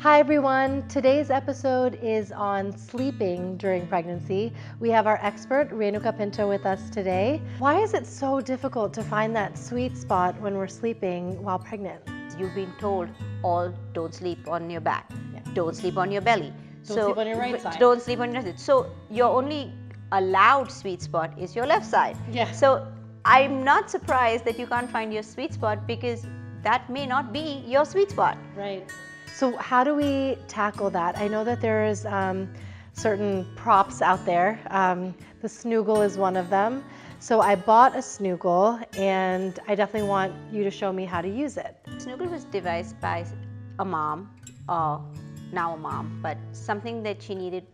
Hi everyone, today's episode is on sleeping during pregnancy. We have our expert, Renuka Pinto, with us today. Why is it so difficult to find that sweet spot when we're sleeping while pregnant? You've been told all don't sleep on your back, Yeah. don't sleep on your belly. Don't sleep on your right side. Don't sleep on your right side. So your only allowed sweet spot is your left side. Yeah. So I'm not surprised that you can't find your sweet spot because that may not be your sweet spot. Right. So how do we tackle that? I know that there's certain props out there. The snoogle is one of them. So I bought a snoogle and I definitely want you to show me how to use it. Snoogle was devised by a mom, now a mom, but something that she needed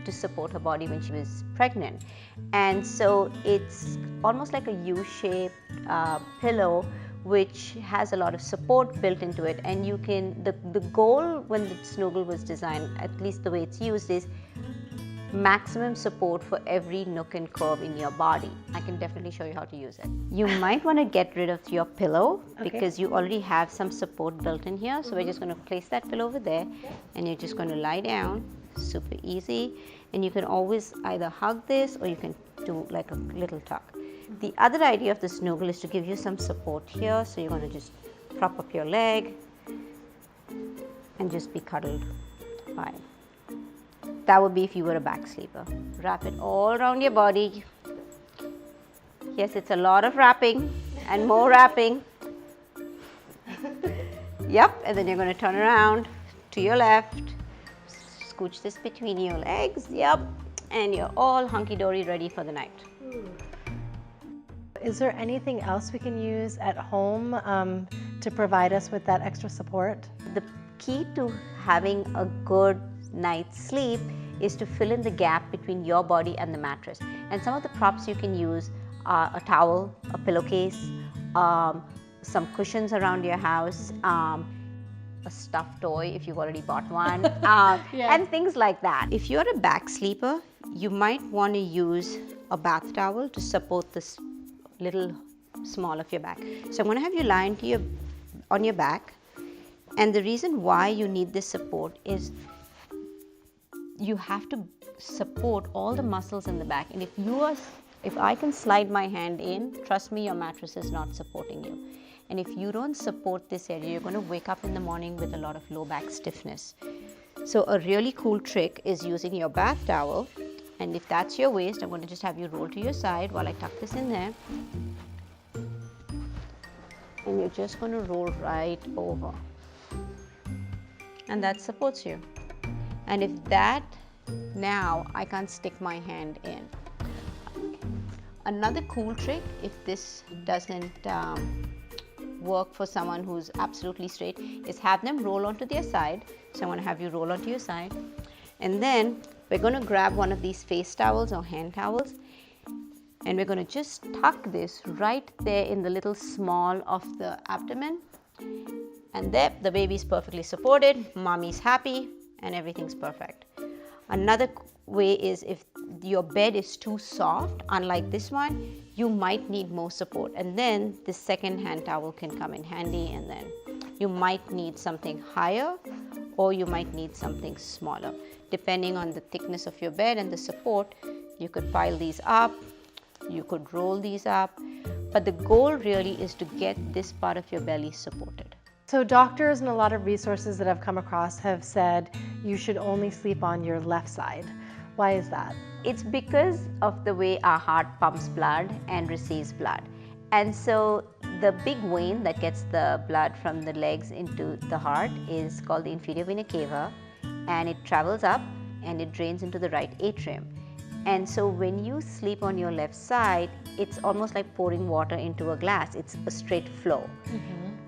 to support her body when she was pregnant. And so it's almost like a U-shaped pillow which has a lot of support built into it, and you can, the goal when the snoogle was designed, at least the way it's used, is maximum support for every nook and curve in your body. I can definitely show you how to use it. You might want to get rid of your pillow because you already have some support built in here. So we're just going to place that pillow over there and you're just going to lie down. Super easy. And you can always either hug this or you can do like a little tuck. The other idea of the snoogle is to give you some support here. So you're going to just prop up your leg and just be cuddled. Fine. That would be if you were a back sleeper. Wrap it all around your body. Yes, it's a lot of wrapping and more wrapping. Yep, and then you're going to turn around to your left. Scooch this between your legs. Yep, and you're all hunky-dory ready for the night. Is there anything else we can use at home to provide us with that extra support? The key to having a good night's sleep is to fill in the gap between your body and the mattress. And some of the props you can use are a towel, a pillowcase, some cushions around your house, a stuffed toy if you've already bought one, and things like that. If you're a back sleeper, you might want to use a bath towel to support this little small of your back. So I'm going to have you lie on your back, and the reason why you need this support is you have to support all the muscles in the back. And if I can slide my hand in, trust me, your mattress is not supporting you. And if you don't support this area, you're going to wake up in the morning with a lot of low back stiffness. So a really cool trick is using your bath towel. And if that's your waist, I'm going to just have you roll to your side while I tuck this in there. And you're just going to roll right over. And that supports you. And if that, now I can't stick my hand in. Another cool trick, if this doesn't work for someone who's absolutely straight, is have them roll onto their side. So I'm going to have you roll onto your side. And then we're going to grab one of these face towels or hand towels. And we're going to just tuck this right there in the little small of the abdomen. And there, the baby's perfectly supported, mommy's happy, and everything's perfect. Another way is if your bed is too soft, unlike this one, you might need more support. And then the second hand towel can come in handy, and then you might need something higher or you might need something smaller. Depending on the thickness of your bed and the support, you could pile these up, you could roll these up, but the goal really is to get this part of your belly supported. So doctors and a lot of resources that I've come across have said you should only sleep on your left side. Why is that? It's because of the way our heart pumps blood and receives blood. And so the big vein that gets the blood from the legs into the heart is called the inferior vena cava, and it travels up and it drains into the right atrium. And so when you sleep on your left side, it's almost like pouring water into a glass. It's a straight flow.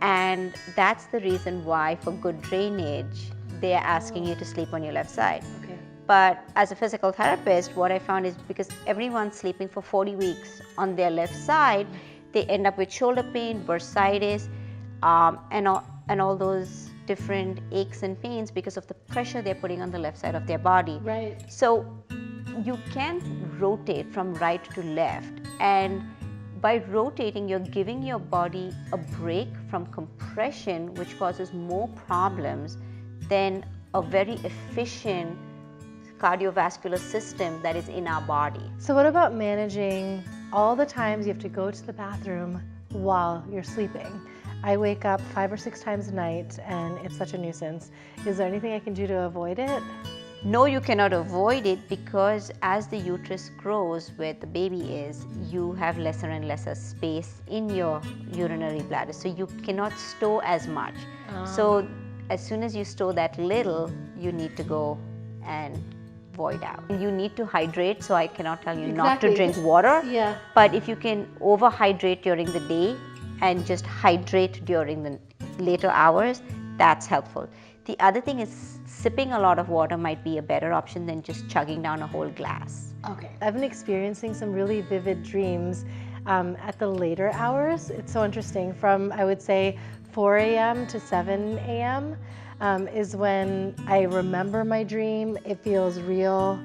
And that's the reason why, for good drainage, they are asking you to sleep on your left side. Okay. But as a physical therapist, what I found is because everyone's sleeping for 40 weeks on their left side, they end up with shoulder pain, bursitis, and all those different aches and pains because of the pressure they're putting on the left side of their body. Right. So you can rotate from right to left, and by rotating, you're giving your body a break from compression, which causes more problems than a very efficient cardiovascular system that is in our body. So what about managing all the times you have to go to the bathroom while you're sleeping? I wake up 5 or 6 times a night and it's such a nuisance. Is there anything I can do to avoid it? No, you cannot avoid it, because as the uterus grows where the baby is, you have lesser and lesser space in your urinary bladder, so you cannot store as much. So as soon as you store that little, you need to go and void out. You need to hydrate, so I cannot tell you not to drink water. Yeah. But if you can overhydrate during the day and just hydrate during the later hours, that's helpful. The other thing is sipping a lot of water might be a better option than just chugging down a whole glass. Okay. I've been experiencing some really vivid dreams at the later hours. It's so interesting. From, I would say, 4 a.m. to 7 a.m. Is when I remember my dream. It feels real.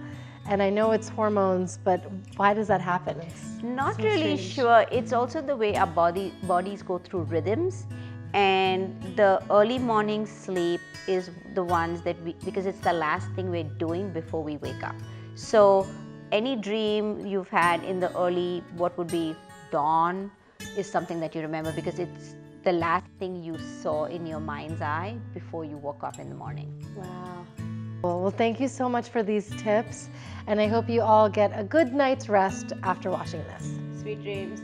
And I know it's hormones, but why does that happen? It's Not so really strange. sure. It's also the way our bodies go through rhythms. And the early morning sleep is the ones that because it's the last thing we're doing before we wake up. So any dream you've had in the early, what would be dawn, is something that you remember because it's the last thing you saw in your mind's eye before you woke up in the morning. Wow. Well, thank you so much for these tips. And I hope you all get a good night's rest after watching this. Sweet dreams.